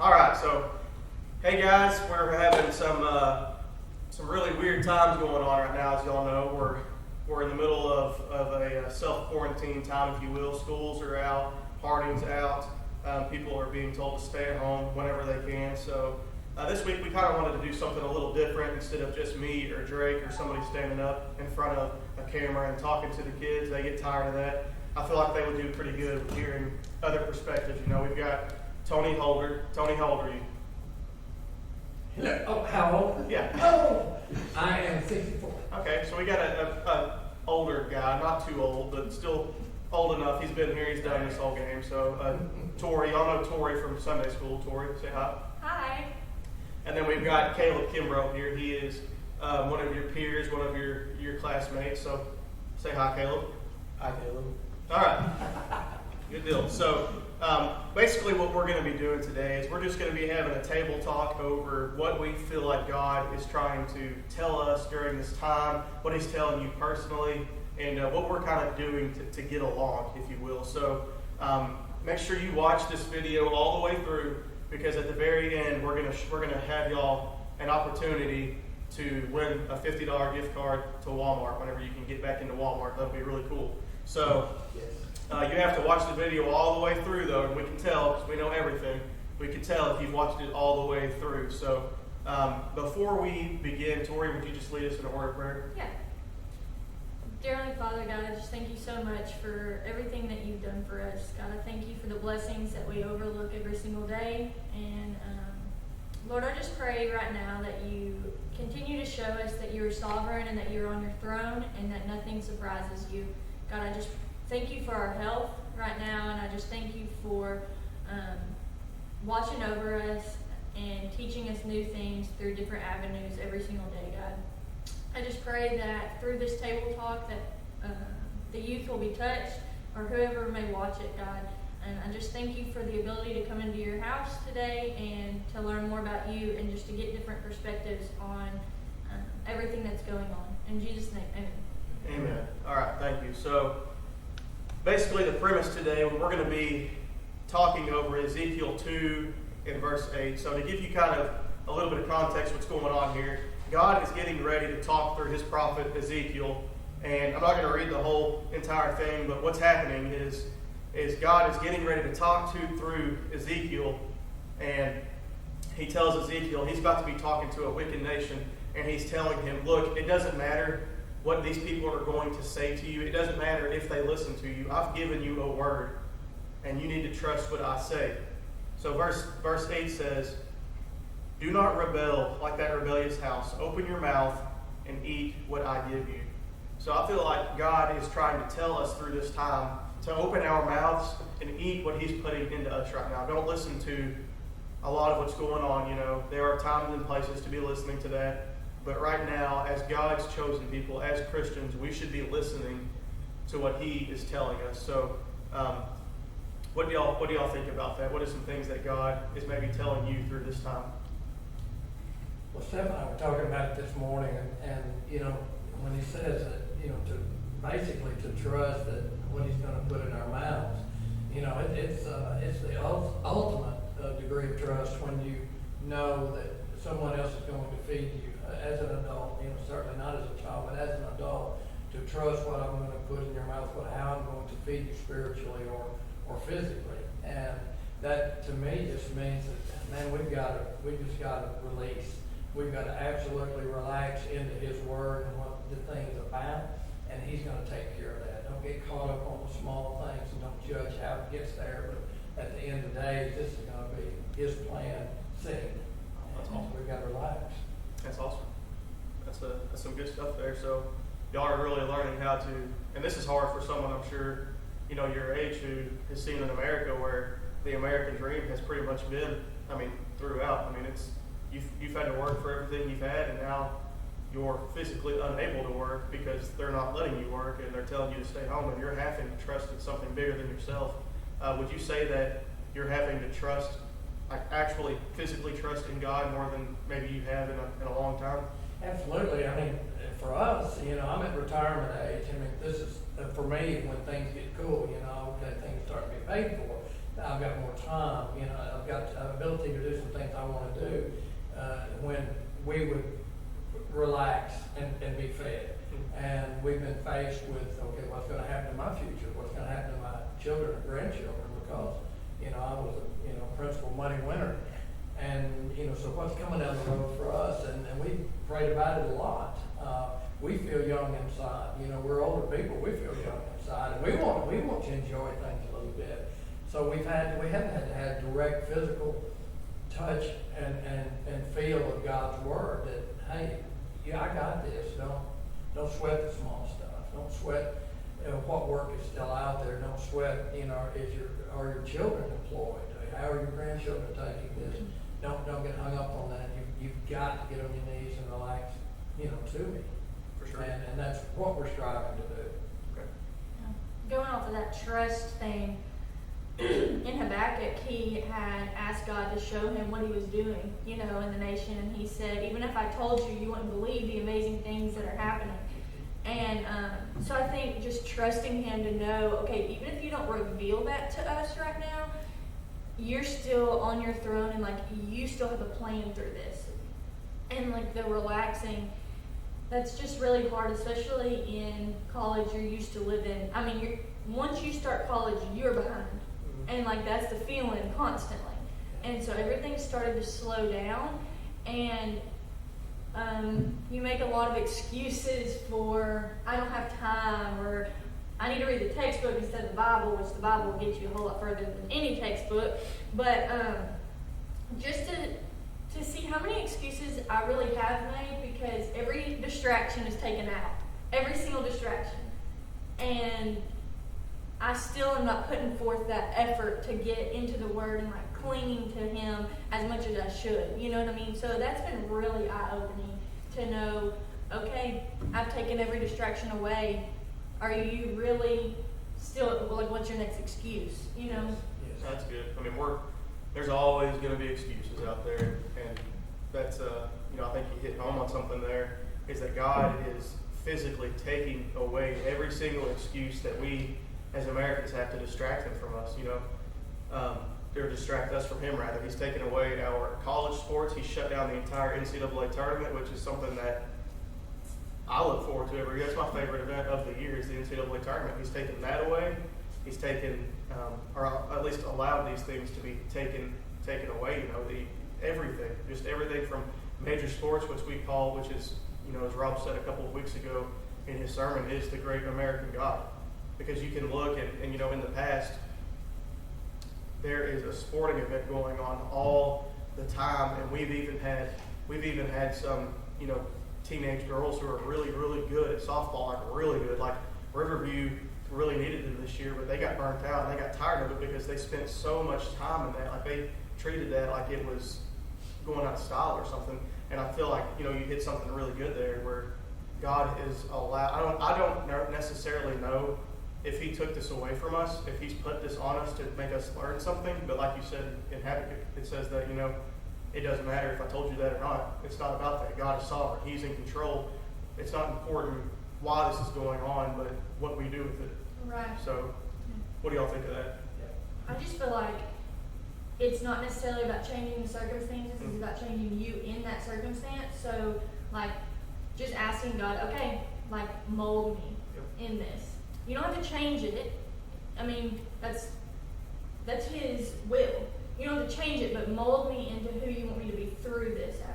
All right, so hey guys, we're having some really weird times going on right now. As y'all know, we're in the middle of a self-quarantine time, if you will. Schools are out, partying's out. People are being told to stay at home whenever they can. So this week we kind of wanted to do something a little different. Instead of just me or Drake or somebody standing up in front of a camera and talking to the kids, they get tired of that. I feel like they would do pretty good with hearing other perspectives. You know, we've got Tony Holder. Tony, how old are you? Hello. Oh, how old? Yeah. Oh, I am 54. Okay, so we got a older guy, not too old, but still old enough. He's been here. He's done this whole game. So Tori, y'all know Tori from Sunday school. Tori, say hi. Hi. And then we've got Caleb Kimbrough here. He is one of your peers, one of your classmates. So say hi, Caleb. Hi, Caleb. All right. Good deal. So basically what we're going to be doing today is we're just going to be having a table talk over what we feel like God is trying to tell us during this time, what he's telling you personally, and what we're kind of doing to get along, if you will. So make sure you watch this video all the way through, because at the very end we're gonna have y'all an opportunity to win a $50 gift card to Walmart whenever you can get back into Walmart. That'll be really cool. So you have to watch the video all the way through, though, and we can tell, because we know everything, we can tell if you've watched it all the way through. So before we begin, Tori, would you just lead us in a word of prayer? Yeah. Dear Heavenly Father, God, I just thank you so much for everything that you've done for us. God, I thank you for the blessings that we overlook every single day. And Lord, I just pray right now that you continue to show us that you are sovereign and that you're on your throne and that nothing surprises you. God, I just thank you for our health right now, and I just thank you for watching over us and teaching us new things through different avenues every single day, God. I just pray that through this table talk that the youth will be touched, or whoever may watch it, God. And I just thank you for the ability to come into your house today and to learn more about you and just to get different perspectives on everything that's going on. In Jesus' name, amen. Amen. All right, thank you. So basically the premise today, we're going to be talking over Ezekiel 2 in verse 8. So to give you kind of a little bit of context what's going on here, God is getting ready to talk through his prophet Ezekiel. And I'm not going to read the whole entire thing, but what's happening is God is getting ready to talk through Ezekiel, and he tells Ezekiel he's about to be talking to a wicked nation, and he's telling him, look, it doesn't matter what these people are going to say to you. It doesn't matter if they listen to you. I've given you a word, and you need to trust what I say. So verse 8 says, do not rebel like that rebellious house. Open your mouth and eat what I give you. So I feel like God is trying to tell us through this time to open our mouths and eat what he's putting into us right now. Don't listen to a lot of what's going on. You know, there are times and places to be listening to that. But right now, as God's chosen people, as Christians, we should be listening to what he is telling us. So what do y'all think about that? What are some things that God is maybe telling you through this time? Well, Steph and I were talking about it this morning, and you know, when he says that, you know, to basically to trust that what he's going to put in our mouths, you know, it's the ultimate degree of trust when you know that someone else is going to feed you. As an adult, you know, certainly not as a child, but as an adult, to trust what I'm going to put in your mouth, how I'm going to feed you spiritually or physically. And that to me just means that, man, we just got to release. We've got to absolutely relax into his word and what the thing's about, and he's going to take care of that. Don't get caught up on the small things and don't judge how it gets there. But at the end of the day, this is going to be his plan seen. That's awesome. We've got to relax. That's awesome. That's some good stuff there. So y'all are really learning how to, and this is hard for someone, I'm sure, you know, your age, who has seen in America where the American dream has pretty much been, throughout. It's you've had to work for everything you've had, and now you're physically unable to work because they're not letting you work and they're telling you to stay home, and you're having to trust in something bigger than yourself. Would you say that you're having to trust, like actually physically trust in God more than maybe you have in a long time? Absolutely. For us, you know, I'm at retirement age. This is, for me, when things get cool, you know, that things start to be paid for. I've got more time, you know, I've got the ability to do some things I want to do, when we would relax and be fed. And we've been faced with, okay, what's going to happen to my future? What's going to happen to my children and grandchildren? Because, you know, I was a, you know, principal money winner. And, you know, so what's coming down the road for us? And we prayed about it a lot. We feel young inside. You know, we're older people. We feel young inside. And we want to enjoy things a little bit. So we haven't had to have direct physical touch and feel of God's word that, hey, yeah, I got this. Don't sweat the small stuff. Don't sweat, you know, what work is still out there. Don't sweat, you know, are your children employed? How are your grandchildren taking this? Don't get hung up on that. You've got to get on your knees and relax, you know, to me. For sure. And that's what we're striving to do. Okay. Going off of that trust thing, in Habakkuk, he had asked God to show him what he was doing, you know, in the nation. And he said, even if I told you, you wouldn't believe the amazing things that are happening. And so I think just trusting him to know, okay, even if you don't reveal that to us right now, you're still on your throne and, like, you still have a plan through this. And, like, the relaxing, that's just really hard, especially in college. You're used to living, I mean, once you start college, you're behind. And, like, that's the feeling constantly. And so everything started to slow down. And you make a lot of excuses for, I don't have time, or I need to read the textbook instead of the Bible, which the Bible will get you a whole lot further than any textbook. But just to see how many excuses I really have made, because every distraction is taken out. Every single distraction. And I still am not putting forth that effort to get into the Word and, like, clinging to Him as much as I should. You know what I mean? So that's been really eye-opening to know, okay, I've taken every distraction away. Are you really still, like, what's your next excuse? You know? Yes. That's good. I mean, there's always going to be excuses out there, and that's you know, I think you hit home on something there. Is that God is physically taking away every single excuse that we as Americans have to distract Him from us. You know, or distract us from Him rather. He's taken away our college sports. He's shut down the entire NCAA tournament, which is something that I look forward to every year. That's my favorite event of the year, is the NCAA tournament. He's taken that away. He's taken, or at least allowed these things to be taken away. You know, everything, just everything from major sports, which is, you know, as Rob said a couple of weeks ago in his sermon, is the great American God. Because you can look and you know, in the past, there is a sporting event going on all the time, and we've even had some, you know, teenage girls who are really, really good at softball, like really good. Like Riverview really needed them this year, but they got burnt out and they got tired of it because they spent so much time in that. Like they treated that like it was going out of style or something. And I feel like, you know, you hit something really good there where God is allowed. I don't necessarily know if He took this away from us, if He's put this on us to make us learn something. But like you said in Habakkuk, it says that, you know, it doesn't matter if I told you that or not. It's not about that. God is sovereign. He's in control. It's not important why this is going on, but what we do with it. Right. So, what do y'all think of that? I just feel like it's not necessarily about changing the circumstances, it's about changing you in that circumstance. So, like, just asking God, okay, like, mold me in this. You don't have to change it. I mean, that's His will. You don't have to change it, but mold me into who you want me to be through this avenue.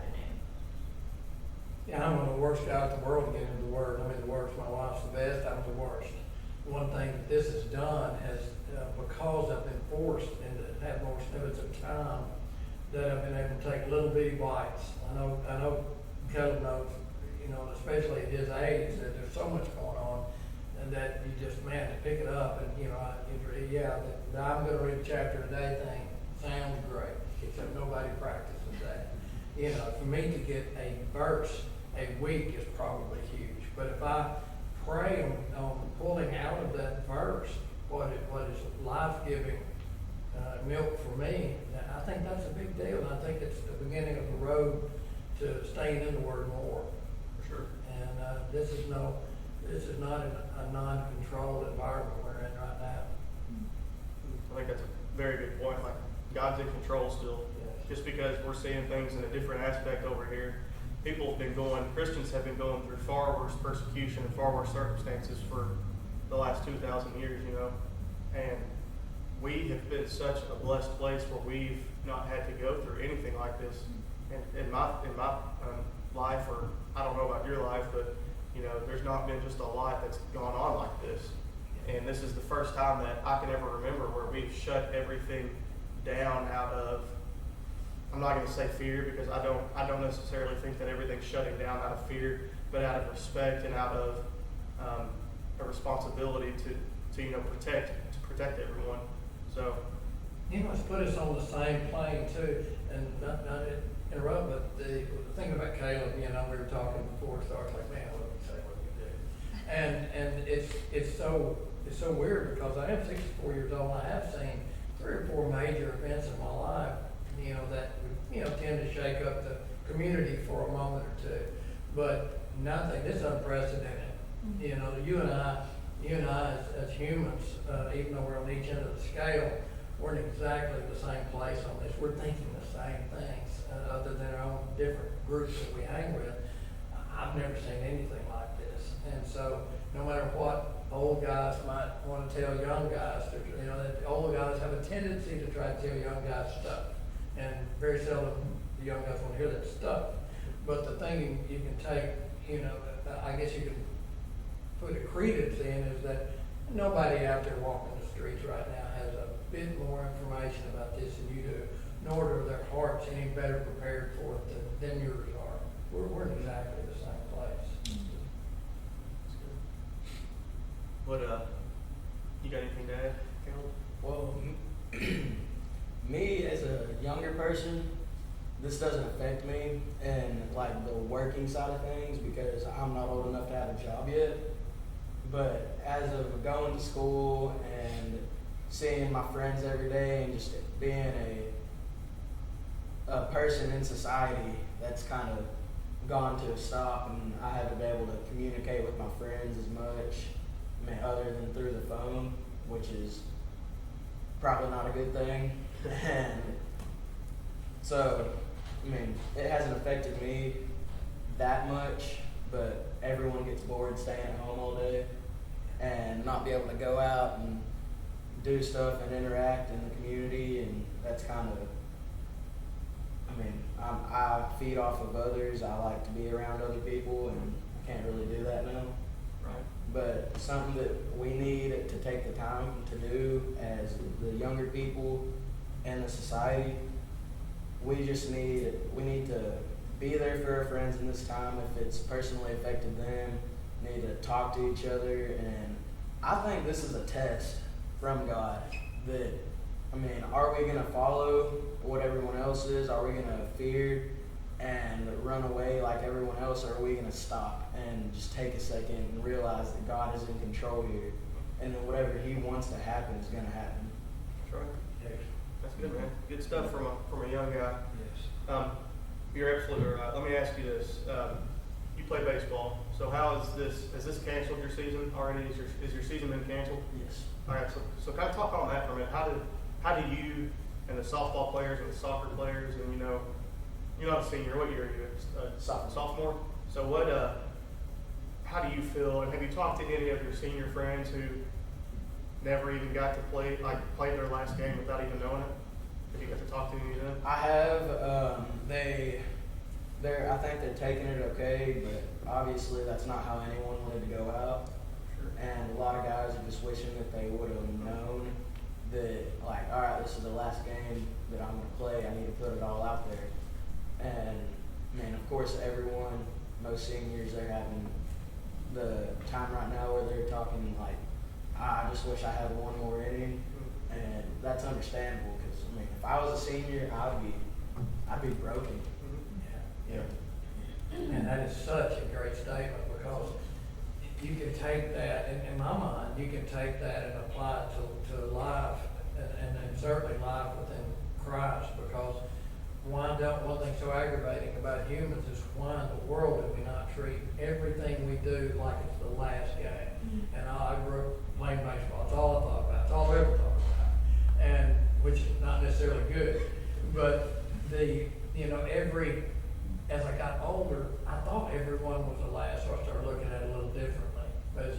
Yeah, I'm one of the worst guys in the world to get into the Word. I mean, the worst. My wife's the best. I'm the worst. One thing that this has done is, because I've been forced into have more snippets of time, that I've been able to take little bitty bites. I know Caleb knows, you know, especially at his age, that there's so much going on, and that you just, man, to pick it up and, you know, the I'm going to read a chapter a day thing sounds great, except nobody practices that. You know, for me to get a verse a week is probably huge, but if I pray on pulling out of that verse what is life-giving milk for me, I think that's a big deal, and I think it's the beginning of the road to staying in the Word more. For sure. And this is not a non-controlled environment we're in right now. I think very good point. Like, God's in control still. Just because we're seeing things in a different aspect over here, Christians have been going through far worse persecution and far worse circumstances for the last 2,000 years, you know. And we have been such a blessed place where we've not had to go through anything like this. And in my life, or I don't know about your life, but you know, there's not been just a lot that's gone on like this. And this is the first time that I can ever remember where we've shut everything down out of, I'm not going to say fear, because I don't necessarily think that everything's shutting down out of fear, but out of respect and out of a responsibility to you know, protect everyone. So He must put us on the same plane too, and not to interrupt, but the thing about Caleb, you know, we were talking before it starts, like, man, what do you say, what do you do? And it's so weird, because I am 64 years old, and I have seen 3 or 4 major events in my life, you know, that would, you know, tend to shake up the community for a moment or two, but nothing, this is unprecedented. You know, you and I as humans, even though we're on each end of the scale, we're in exactly the same place on this. We're thinking the same things, other than our own different groups that we hang with. I've never seen anything like this. And so, no matter what old guys might want to tell young guys, you know, that old guys have a tendency to try to tell young guys stuff. And very seldom the young guys want to hear that stuff. But the thing you can take, you know, I guess you can put a credence in, is that nobody out there walking the streets right now has a bit more information about this than you do, nor are their hearts any better prepared for it than yours are. We're in exactly the same place. What you got anything to add, Caleb? Well, me as a younger person, this doesn't affect me in like the working side of things, because I'm not old enough to have a job yet. But as of going to school and seeing my friends every day and just being a person in society that's kind of gone to a stop, and I haven't been able to communicate with my friends as much, I mean, other than through the phone, which is probably not a good thing. And so, I mean, it hasn't affected me that much, but everyone gets bored staying at home all day and not be able to go out and do stuff and interact in the community, and that's kind of, I mean, I feed off of others. I like to be around other people, and I can't really do that now. Right. But something that we need to take the time to do as the younger people in the society, we need to be there for our friends in this time. If it's personally affected them, we need to talk to each other. And I think this is a test from God that, I mean, are we going to follow what everyone else is? Are we going to fear and run away like everyone else? Or are we going to stop and just take a second and realize that God is in control here, and that whatever He wants to happen is going to happen? That's right. That's good, man. Good stuff from a young guy. Yes. You're absolutely right. Let me ask you this. You play baseball, so how is this? Has this canceled your season already? Is your season been canceled? Yes. All right. So kind of talk on that for a minute. How do you and the softball players and the soccer players, and you know, you're not a senior. What year are you? Sophomore. So what? How do you feel? And have you talked to any of your senior friends who never even got to play their last game without even knowing it? Have you got to talk to any of them? I have. I think they're taking it okay, but obviously that's not how anyone wanted to go out. Sure. And a lot of guys are just wishing that they would have known that, like, all right, this is the last game that I'm going to play. I need to put it all out there. And, man, of course, most seniors, they're having the time right now where they're talking like, I just wish I had one more inning. And that's understandable, because, I mean, if I was a senior, I'd be broken. Yeah. And that is such a great statement, because you can take that, in my mind, you can take that and apply it to life, and certainly life within Christ, because one thing so aggravating about humans is, why in the world do we not treat everything we do like it's the last game? And I grew up playing baseball. It's all I thought about. It's all I ever thought about. And when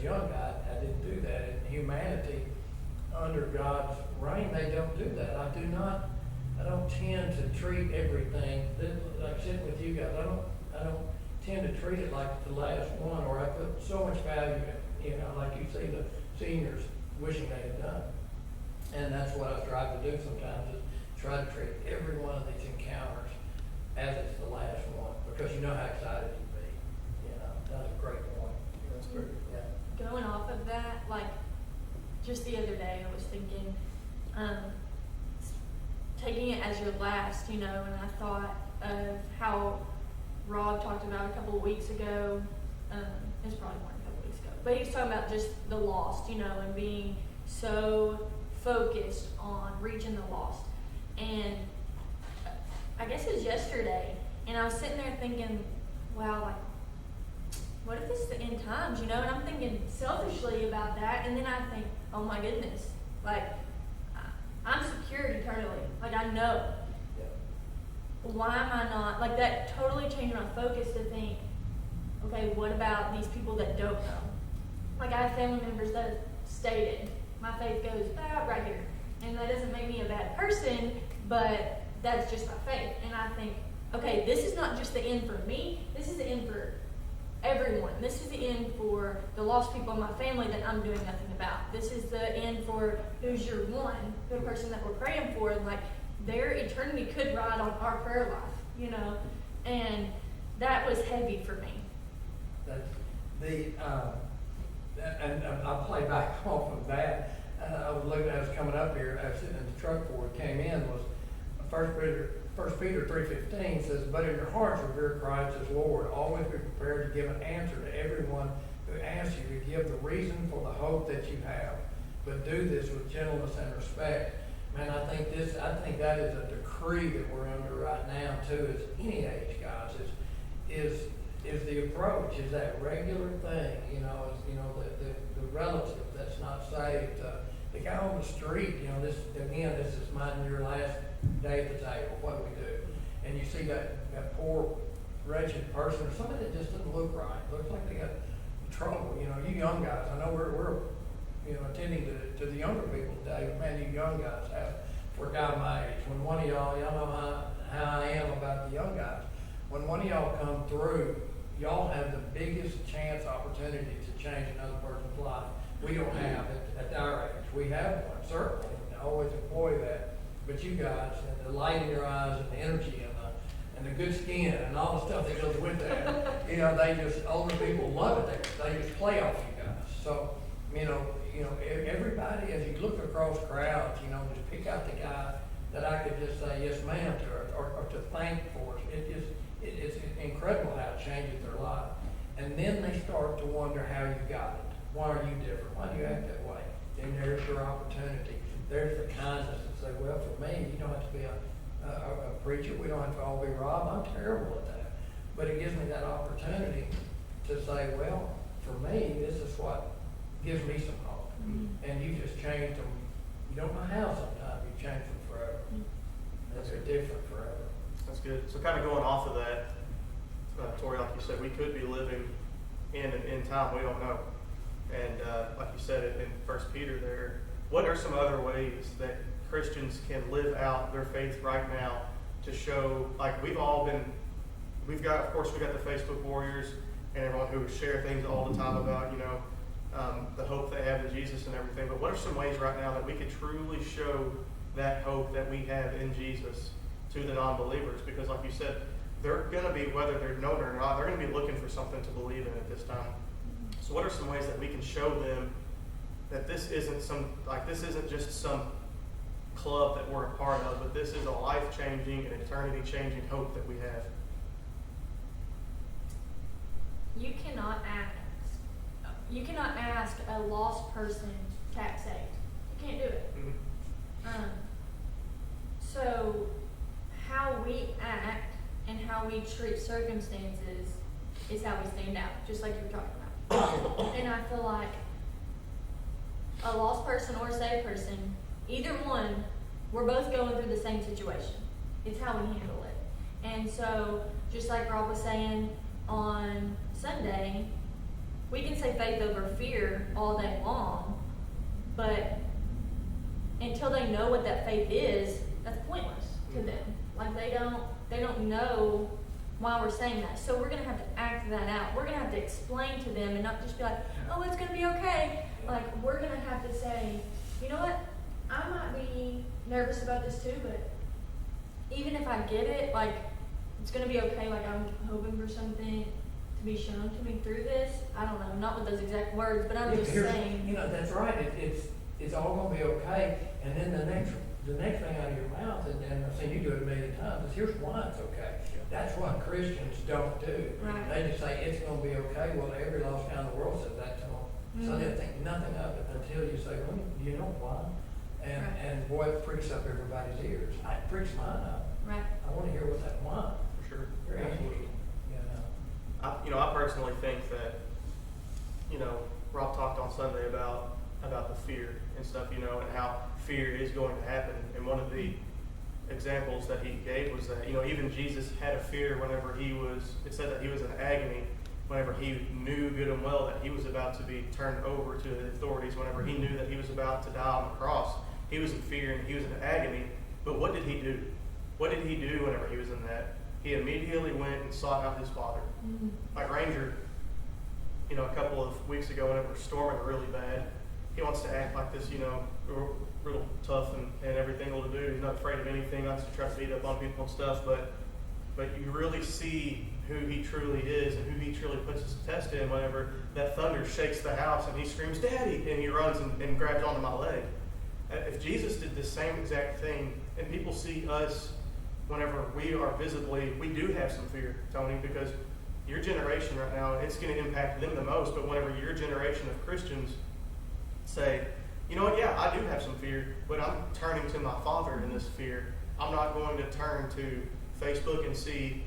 young guy, I didn't do that. In humanity, under God's reign, they don't do that. I don't tend to treat everything, like sitting with you guys, I don't tend to treat it like the last one, or I put so much value in, you know, like you see the seniors wishing they had done. And that's what I strive to do sometimes, is try to treat every one of these encounters as it's the last one, because you know how excited you'd be. You know, that's a great point. That's great. Yeah. Going off of that, like, just the other day, I was thinking, taking it as your last, you know, and I thought of how Rob talked about a couple of weeks ago, it's probably more than a couple of weeks ago, but he was talking about just the lost, you know, and being so focused on reaching the lost. And I guess it was yesterday, and I was sitting there thinking, wow, like, what if this is the end times, you know? And I'm thinking selfishly about that, and then I think, oh my goodness, like, I'm secured eternally. Like, I know. Yeah. Why am I not, like, that totally changed my focus to think, okay, what about these people that don't know? Like, I have family members that have stated, my faith goes right here. And that doesn't make me a bad person, but that's just my faith. And I think, okay, this is not just the end for me, this is the end for everyone. This is the end for the lost people in my family that I'm doing nothing about. This is the end for who's your one, the person that we're praying for. And like, their eternity could ride on our prayer life, you know? And that was heavy for me. That's the, and I'll play back off of that. I was looking, I was coming up here, I was sitting in the truck before it came in, was 1 Peter 3:15 says, but in your hearts revere Christ as Lord. Always be prepared to give an answer to everyone who asks you to give the reason for the hope that you have. But do this with gentleness and respect. Man, I think that is a decree that we're under right now too, as any age, guys, is the approach, is that regular thing, you know, is, you know, the relative that's not saved, the guy on the street, you know, this is mine and your last day at the table, what do we do? And you see that poor, wretched person, or somebody that just doesn't look right, looks like they got trouble, you know, you young guys, I know we're you know, attending to the younger people today, but man, you young guys have, for a guy my age, when one of y'all know how I am about the young guys, when one of y'all come through, y'all have the biggest chance opportunity to change another person's life. We don't have at our age. We have one, certainly. I always employ that. But you guys, and the light in your eyes and the energy and the good skin and all the stuff that goes with that, you know, older people love it. They just play off you guys. So, you know, everybody, as you look across crowds, you know, just pick out the guy that I could just say yes ma'am to, or to thank for. It's incredible how it changes their life. And then they start to wonder how you got it. Why are you different? Why do you act that way? Then there's your opportunity. There's the kindness to say, well, for me, you don't have to be a preacher. We don't have to all be Rob. I'm terrible at that. But it gives me that opportunity to say, well, for me, this is what gives me some hope. Mm-hmm. And you just changed them. You don't know how sometimes. You change them forever. Mm-hmm. They're different forever. That's good. So kind of going off of that, Tori, like you said, we could be living in an end time. We don't know. And like you said in 1 Peter there, what are some other ways that Christians can live out their faith right now to show, like we've got the Facebook warriors and everyone who share things all the time about, you know, the hope they have in Jesus and everything. But what are some ways right now that we could truly show that hope that we have in Jesus to the non-believers? Because like you said, they're going to be, whether they're known or not, they're going to be looking for something to believe in at this time. So what are some ways that we can show them that this isn't just some club that we're a part of, but this is a life-changing and eternity-changing hope that we have? You cannot ask a lost person to act saved. You can't do it. Mm-hmm. So how we act and how we treat circumstances is how we stand out, just like you were talking about. And I feel like a lost person or a saved person, either one, we're both going through the same situation. It's how we handle it. And so, just like Rob was saying on Sunday, we can say faith over fear all day long, but until they know what that faith is, that's pointless to them. Like they don't know why we're saying that. So we're gonna have to act that out. We're gonna have to explain to them and not just be like, oh, it's gonna be okay. Like we're gonna have to say, you know what? I might be nervous about this too, but even if I get it, like it's gonna be okay. Like I'm hoping for something to be shown to me through this. I don't know, not with those exact words, but I'm just saying. You know, that's right. It's all gonna be okay. And then the next thing out of your mouth, and I've seen you do it a million times, is here's why it's okay. That's what Christians don't do. Right. They just say it's gonna be okay. Well, every lost guy in the world says that to them. So they'll think nothing of it until you say, well, do you know why? And boy, it pricks up everybody's ears. It pricks mine up. Right. I want to hear what that why. For sure. You're Absolutely. You know. I personally think that, Rob talked on Sunday about the fear and stuff, and how fear is going to happen. And one of the examples that he gave was that, even Jesus had a fear whenever it said that he was in agony, whenever he knew good and well that he was about to be turned over to the authorities, whenever he knew that he was about to die on the cross. He was in fear and he was in agony. But what did he do? What did he do whenever he was in that? He immediately went and sought out his Father. Mm-hmm. Like Ranger, a couple of weeks ago, whenever it was storming really bad, he wants to act like this, real tough and everything to do. He's not afraid of anything, not to try to beat up on people and stuff, but you really see who he truly is and who he truly puts his test in whenever that thunder shakes the house and he screams, "Daddy!" and he runs and grabs onto my leg. If Jesus did the same exact thing, and people see us whenever we do have some fear, Tony, because your generation right now, it's going to impact them the most, but whenever your generation of Christians say, you know what, yeah, I do have some fear, but I'm turning to my Father in this fear. I'm not going to turn to Facebook and see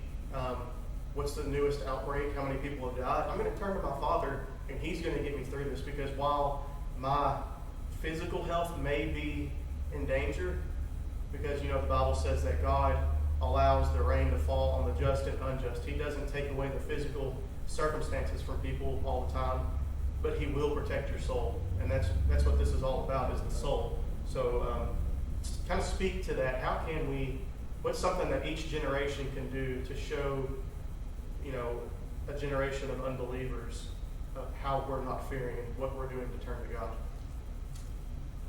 what's the newest outbreak, how many people have died. I'm going to turn to my Father, and He's going to get me through this, because while my physical health may be in danger, because the Bible says that God allows the rain to fall on the just and unjust. He doesn't take away the physical circumstances from people all the time, but He will protect your soul, and that's what this is all about, is the soul. So kind of speak to that. How can we? What's something that each generation can do to show, a generation of unbelievers how we're not fearing and what we're doing to turn to God?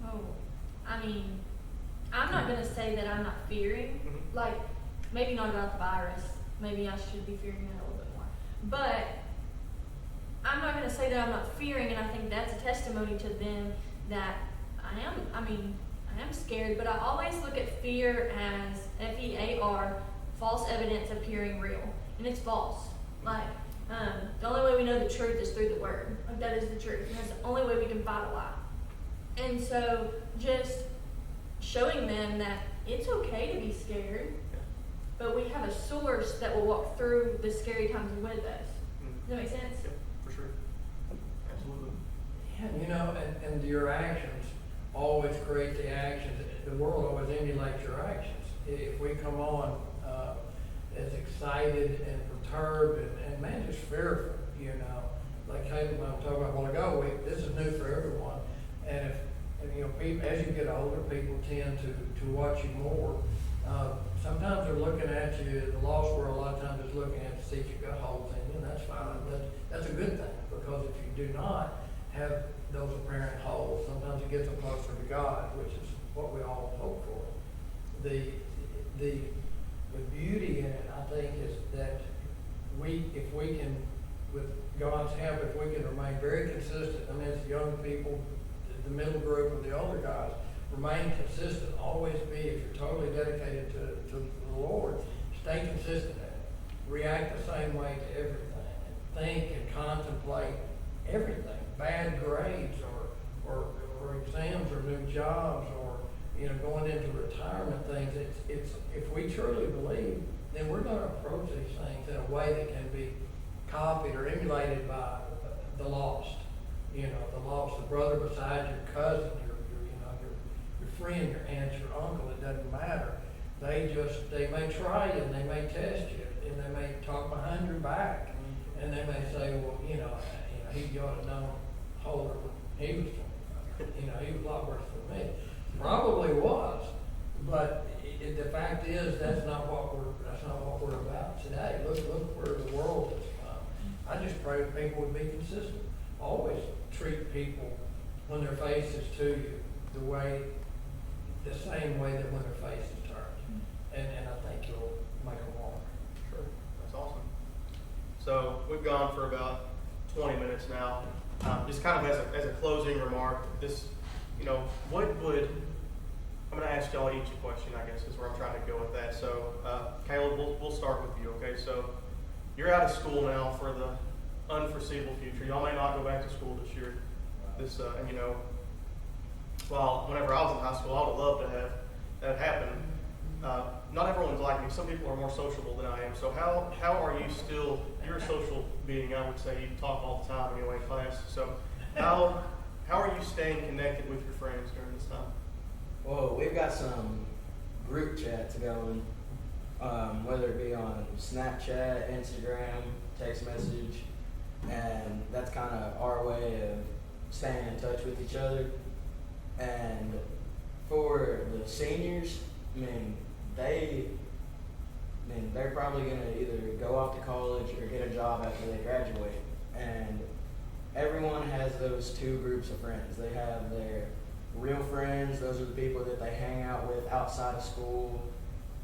Oh, I mean, I'm not going to say that I'm not fearing. Mm-hmm. Like, maybe not about the virus. Maybe I should be fearing that a little bit more. But I'm not going to say that I'm not fearing, and I think that's a testimony to them that I am scared, but I always look at fear as FEAR, false evidence appearing real. And it's false. Like, the only way we know the truth is through the Word. Like, that is the truth. And that's the only way we can fight a lie. And so, just showing them that it's okay to be scared, but we have a source that will walk through the scary times with us. Does that make sense? Yeah, for sure. Absolutely. Yeah, and your actions always create the actions. The world always emulates your actions. If we come on as excited and perturbed and man, just fearful, like Caleb and I were talking about a while ago, this is new for everyone. And people, as you get older, people tend to watch you more. Sometimes they're looking at you. The lost world a lot of times is looking at to see if you've got holes in you, and that's fine. That's a good thing, because if you do not have those apparent holes, sometimes it gets them closer to God, which is what we all hope for. The beauty in it, I think, is that if we can, with God's help, if we can remain very consistent, as young people, the middle group or the older guys, remain consistent, always be, if you're totally dedicated to the Lord, stay consistent in it. React the same way to everything. And think and contemplate everything. Bad grades or exams or new jobs or going into retirement things. It's if we truly believe, then we're going to approach these things in a way that can be copied or emulated by the lost. The lost, the brother beside your cousin, your friend, your aunt, your uncle. It doesn't matter. They may try you and they may test you and they may talk behind your back and they may say, well, he ought to know Holder when he was 25. You know, he was a lot worse than me. Probably was, but the fact is, that's not what we're about today. Look where the world has come. I just pray that people would be consistent. Always treat people when their face is to you the same way that when their face is turned. And I think you'll make a mark. Sure, that's awesome. So we've gone for about 20 minutes now. Just kind of as a closing remark, this, you know, what would, I'm going to ask y'all each a question, I guess, is where I'm trying to go with that. So, Caleb, we'll start with you, okay? So, you're out of school now for the unforeseeable future. Y'all may not go back to school this year. And you know, well, whenever I was in high school, I would love to have that happen. Not everyone's like me. Some people are more sociable than I am. So how are you still, you're a social being, I would say. You talk all the time anyway in class. So how are you staying connected with your friends during this time? Well, we've got some group chats going, whether it be on Snapchat, Instagram, text message, and that's kind of our way of staying in touch with each other. And for the seniors, they're probably going to either go off to college or get a job after they graduate. And everyone has those two groups of friends. They have their real friends. Those are the people that they hang out with outside of school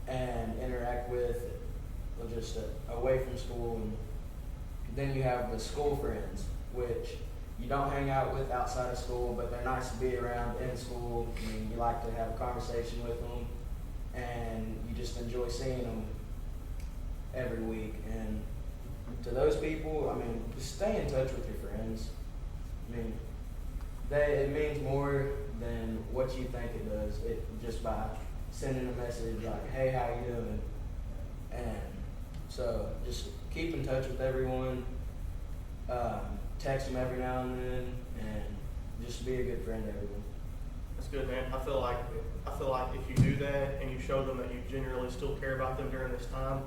and interact with just away from school. And then you have the school friends, which you don't hang out with outside of school, but they're nice to be around in school. You like to have a conversation with them, and you just enjoy seeing them every week. And to those people, just stay in touch with your friends. It means more than what you think it does. Just by sending a message like, "Hey, how you doing?" And so just keep in touch with everyone. Text them every now and then, and just be a good friend to everyone. That's good, man. I feel like if you do that and you show them that you genuinely still care about them during this time,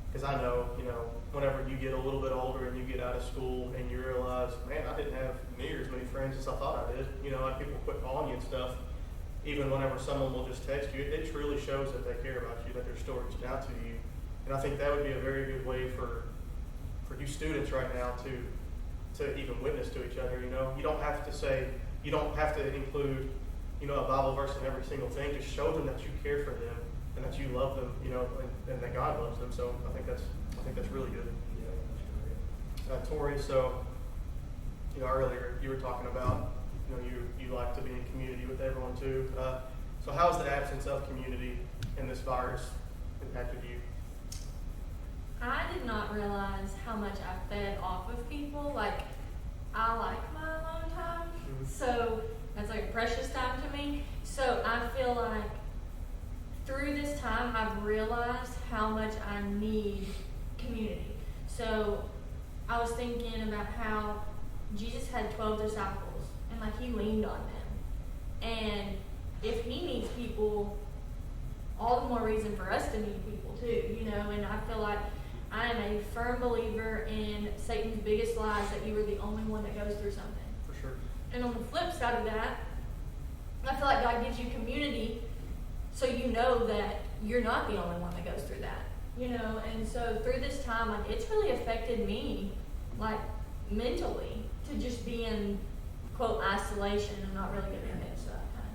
because I know, whenever you get a little bit older and you get out of school and you realize, man, I didn't have near as many friends as I thought I did. Like people quit calling you and stuff. Even whenever someone will just text you, it truly shows that they care about you, that they're still reaching out to you. And I think that would be a very good way for you students right now to even witness to each other. You don't have to include, a Bible verse in every single thing. Just show them that you care for them and that you love them, and that God loves them. So I think that's really good. Tori, so earlier you were talking about you like to be in community with everyone too. So how has the absence of community in this virus impacted you? I did not realize how much I fed off of people. Like, I like my alone time, so that's like a precious time to me. So I feel like through this time, I've realized how much I need community. So I was thinking about how Jesus had 12 disciples, and like he leaned on them. And if he needs people, all the more reason for us to need people too, and I feel like I am a firm believer in Satan's biggest lies, that you are the only one that goes through something. For sure. And on the flip side of that, I feel like God gives you community so you know that you're not the only one that goes through that. And so through this time, like, it's really affected me, like, mentally, to just be in, quote, isolation. I'm not really good at it, so I kind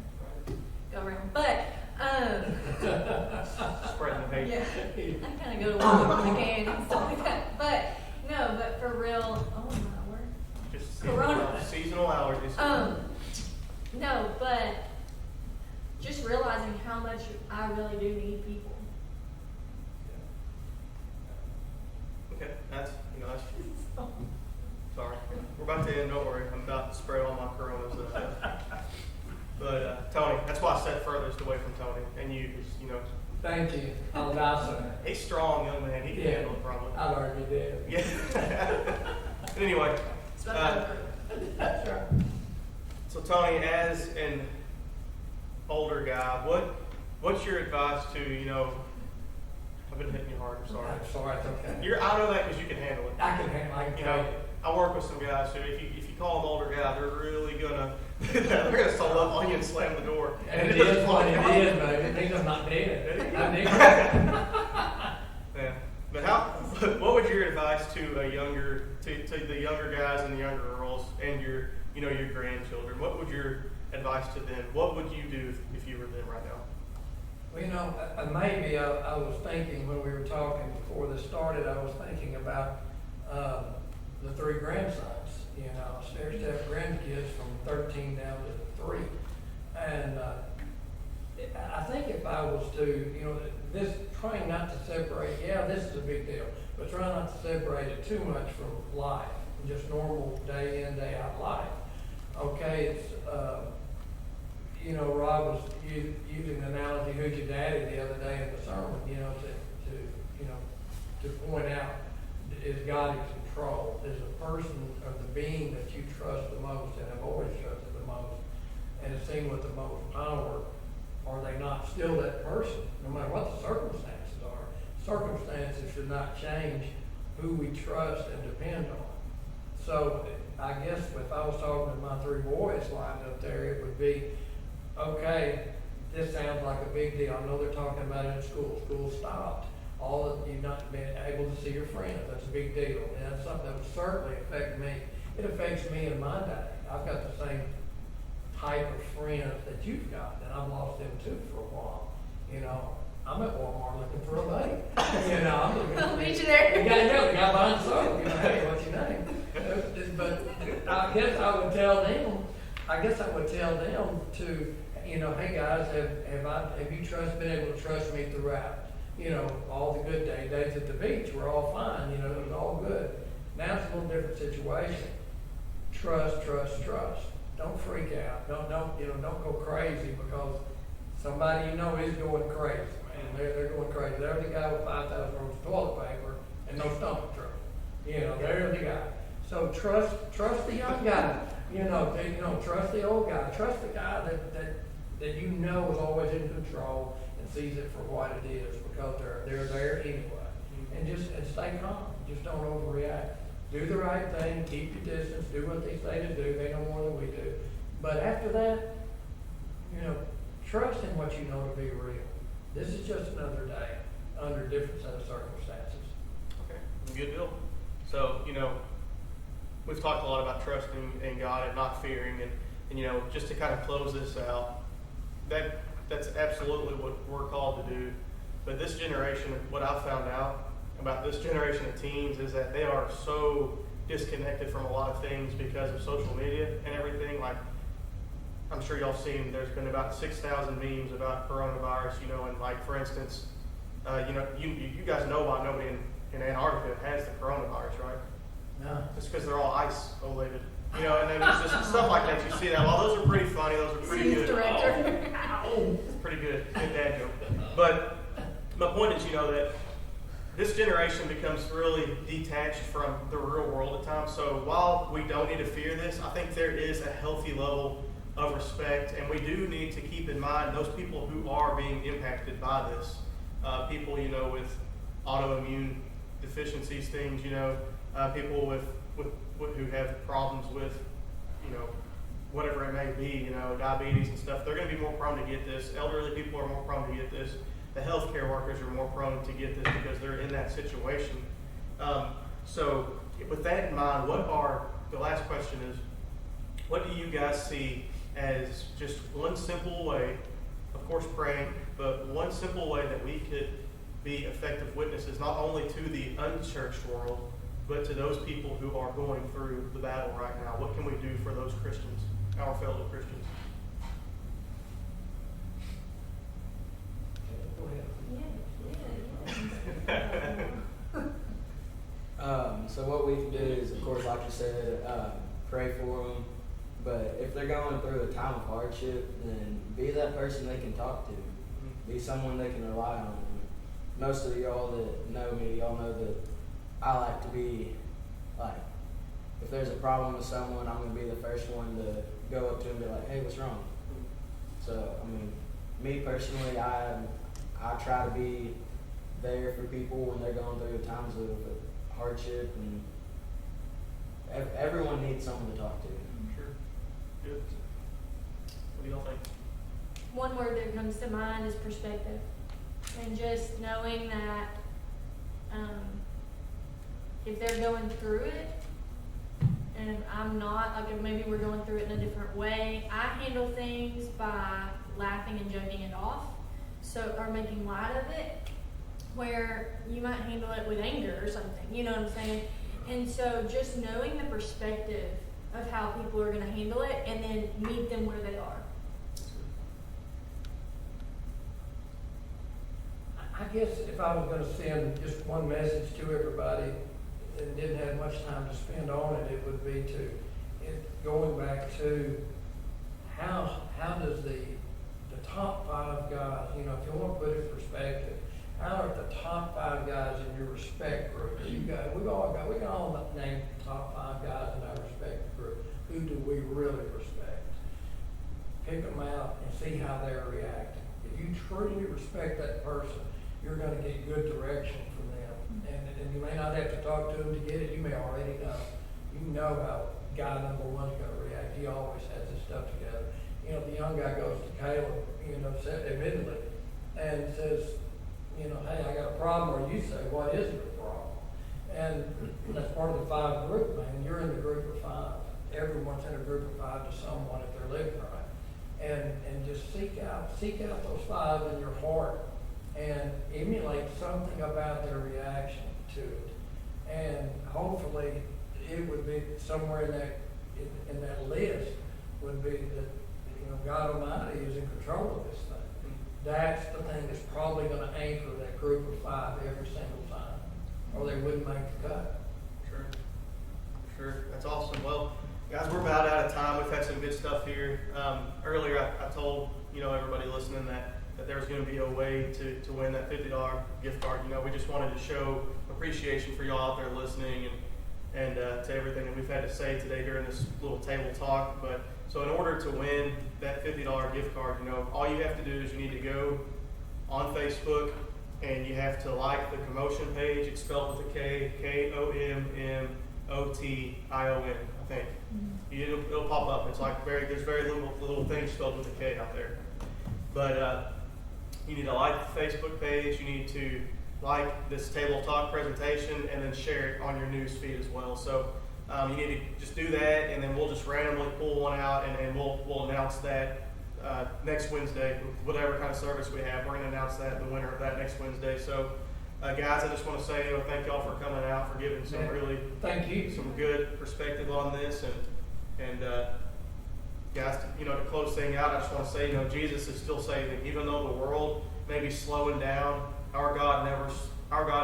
of go around. But spreading the hate. yeah, I kind of go to work when I can and stuff like that. But for real, oh my word. Just Corona. seasonal allergies. No, but just realizing how much I really do need people. Okay, that's sorry. We're about to end, don't worry. I'm about to spread all my coronas. But Tony, that's why I sat furthest away from Tony. And you, Thank you. I'll die soon. he's strong, young man. He can handle it probably. I've already did. Yeah. Anyway, It's about That's right. so Tony, as an older guy, what's your advice to, I've been hitting you hard, I'm sorry. I'm sorry, it's okay. I know that because you can handle it. I can handle it. I work with some guys who, if you call them older guy, they're really gonna they're gonna stall up on you and slam the door. And it is what it is, baby. Things are not dead. I think Yeah. But what would your advice to the younger guys and the younger girls and your grandchildren? What would your advice to them? What would you do if you were them right now? Well, maybe I was thinking when we were talking before this started, I was thinking about the three grandsons, stair-step grandkids from 13 down to 3. And I think if I was to, trying not to separate, this is a big deal, but trying not to separate it too much from life, just normal day in, day out life. Okay, it's, Rob was using the analogy, who's your daddy, the other day in the sermon, to point out, is God in control? Is the person or the being that you trust the most and have always trusted the most and has seen with the most power, are they not still that person, no matter what the circumstances are? Circumstances should not change who we trust and depend on. So I guess if I was talking to my 3 boys lined up there, it would be, okay, this sounds like a big deal. I know they're talking about it in school. School stopped. All of you not being able to see your friends, that's a big deal. And that's something that would certainly affect me. It affects me in my day. I've got the same type of friends that you've got, and I've lost them too for a while. I'm at Walmart looking for a buddy. I'm looking for I'll meet you there. the guy behind the soda. Hey, what's your name? But I guess I would tell them to, hey guys, have you been able to trust me throughout? All the good days at the beach were all fine. It was all good. Now it's a little different situation. Trust. Don't freak out. Don't go crazy because somebody is going crazy, man. They're going crazy. They're the guy with 5,000 rolls of toilet paper and no stomach trouble. They're the guy. So trust the young guy. Trust the old guy. Trust the guy that is always in control and sees it for what it is because they're there anyway. And stay calm. Just don't overreact. Do the right thing. Keep your distance. Do what they say to do. They know more than we do. But after that, trust in what you know to be real. This is just another day under a different set of circumstances. Okay, good deal. So, we've talked a lot about trusting in God and not fearing, and just to kind of close this out, that's absolutely what we're called to do. But this generation, what I've found out about this generation of teens is that they are so disconnected from a lot of things because of social media and everything. Like, I'm sure y'all seen, there's been about 6,000 memes about coronavirus, and like, for instance, you guys know why nobody in Antarctica has the coronavirus, right? No. It's because they're all isolated. And then there's just stuff like that. You see that. Well, those are pretty funny. Those are pretty Scenes good. director. It's pretty good. Good dad joke. But my point is, that this generation becomes really detached from the real world at times. So while we don't need to fear this, I think there is a healthy level of respect, and we do need to keep in mind those people who are being impacted by this. People, with autoimmune deficiencies, things, people with who have problems with, whatever it may be, diabetes and stuff. They're going to be more prone to get this. Elderly people are more prone to get this. The healthcare workers are more prone to get this because they're in that situation. So with that in mind, the last question is, what do you guys see as just one simple way, of course praying, but one simple way that we could be effective witnesses, not only to the unchurched world, but to those people who are going through the battle right now? What can we do for those Christians, our fellow Christians? Go ahead. So what we can do is, of course, like you said, pray for them. But if they're going through a time of hardship, then be that person they can talk to. Be someone they can rely on. Most of y'all that know me, y'all know that I like to be, like, if there's a problem with someone, I'm going to be the first one to go up to them and be like, hey, what's wrong? So, me personally, I try to be there for people when they're going through times of hardship, and Everyone needs someone to talk to. Sure. Good. What do y'all think? One word that comes to mind is perspective. And just knowing that if they're going through it, and I'm not, like if maybe we're going through it in a different way, I handle things by laughing and joking it off, so, or making light of it, where you might handle it with anger or something, you know what I'm saying? And so just knowing the perspective of how people are going to handle it, and then meet them where they are. I guess if I was gonna send just one message to everybody and didn't have much time to spend on it, it would be going back to how does the top 5 guys, you know, if you want to put it in perspective, how are the top 5 guys in your respect group? We can all name the top 5 guys in our respect group. Who do we really respect? Pick them out and see how they're reacting. If you truly respect that person, you're going to get good direction from them. And you may not have to talk to them to get it. You may already know. You know how guy number 1's going to react. He always has his stuff together. You know, the young guy goes to Caleb, you know, admittedly, and says, you know, hey, I got a problem. Or you say, what is your problem? And that's part of the 5 group, man. You're in the group of 5. Everyone's in a group of 5 to someone if they're living right. And just seek out those 5 in your heart and emulate something about their reaction to it. And hopefully it would be somewhere in that list would be that, you know, God Almighty is in control of this thing. That's the thing that's probably going to anchor that group of 5 every single time, or they wouldn't make the cut. Sure. That's awesome. Well, guys, we're about out of time. We've had some good stuff here. Earlier, I told, you know, everybody listening that there was going to be a way to win that $50 gift card. You know, we just wanted to show appreciation for y'all out there listening and to everything that we've had to say today during this little table talk. But so in order to win that $50 gift card, you know, all you have to do is you need to go on Facebook and you have to like the Commotion page. It's spelled with a K, KOMMOTION, I think. It'll pop up. It's like there's very little things spelled with a K out there. But you need to like the Facebook page. You need to like this table talk presentation and then share it on your news feed as well. So you need to just do that, and then we'll just randomly pull one out, and we'll announce that next Wednesday, whatever kind of service we have. We're going to announce that, the winner of that, next Wednesday. So guys, I just want to say, you know, thank y'all for coming out, for giving some some good perspective on this, and guys, you know, to close things out, I just want to say, you know, Jesus is still saving, even though the world may be slowing down. Our God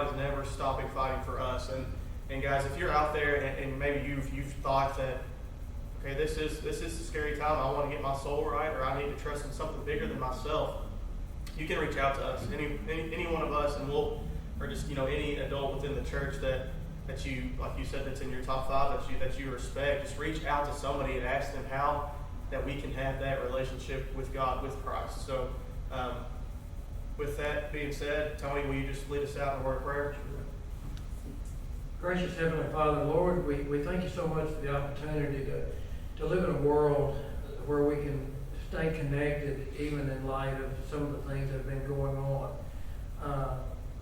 is never stopping fighting for us. And guys, if you're out there and maybe you've thought that, okay, this is a scary time, I want to get my soul right, or I need to trust in something bigger than myself, you can reach out to us, any one of us, and or just, you know, any adult within the church that you, like you said, that's in your top 5 that you respect. Just reach out to somebody and ask them how that we can have that relationship with God, with Christ. So with that being said, Tony, will you just lead us out in a word of prayer? Gracious Heavenly Father, Lord, we thank you so much for the opportunity to live in a world where we can stay connected even in light of some of the things that have been going on.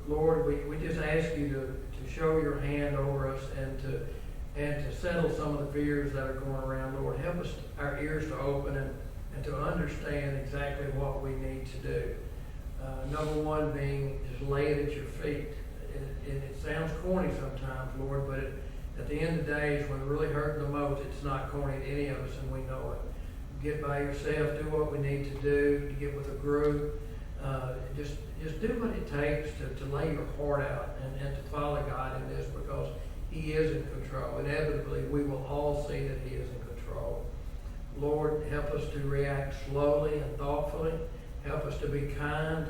Lord, we just ask you to show your hand over us and to settle some of the fears that are going around. Lord, help us, our ears to open and to understand exactly what we need to do. Number 1 being just lay it at your feet. It sounds corny sometimes, Lord, but at the end of the day, when we're really hurting the most, it's not corny to any of us, and we know it. Get by yourself, do what we need to do, to get with a group. Just do what it takes to lay your heart out and to follow God in this, because He is in control. Inevitably, we will all see that He is in control. Lord, help us to react slowly and thoughtfully. Help us to be kind,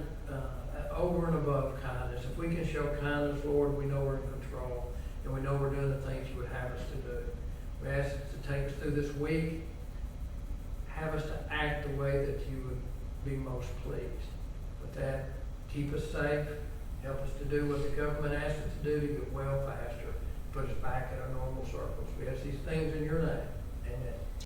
over and above kindness. If we can show kindness, Lord, we know we're in control, and we know we're doing the things you would have us to do. We ask you to take us through this week. Have us to act the way that you would be most pleased. With that, keep us safe. Help us to do what the government asks us to do to get well faster. put us back in our normal circles. We ask these things in your name. Amen.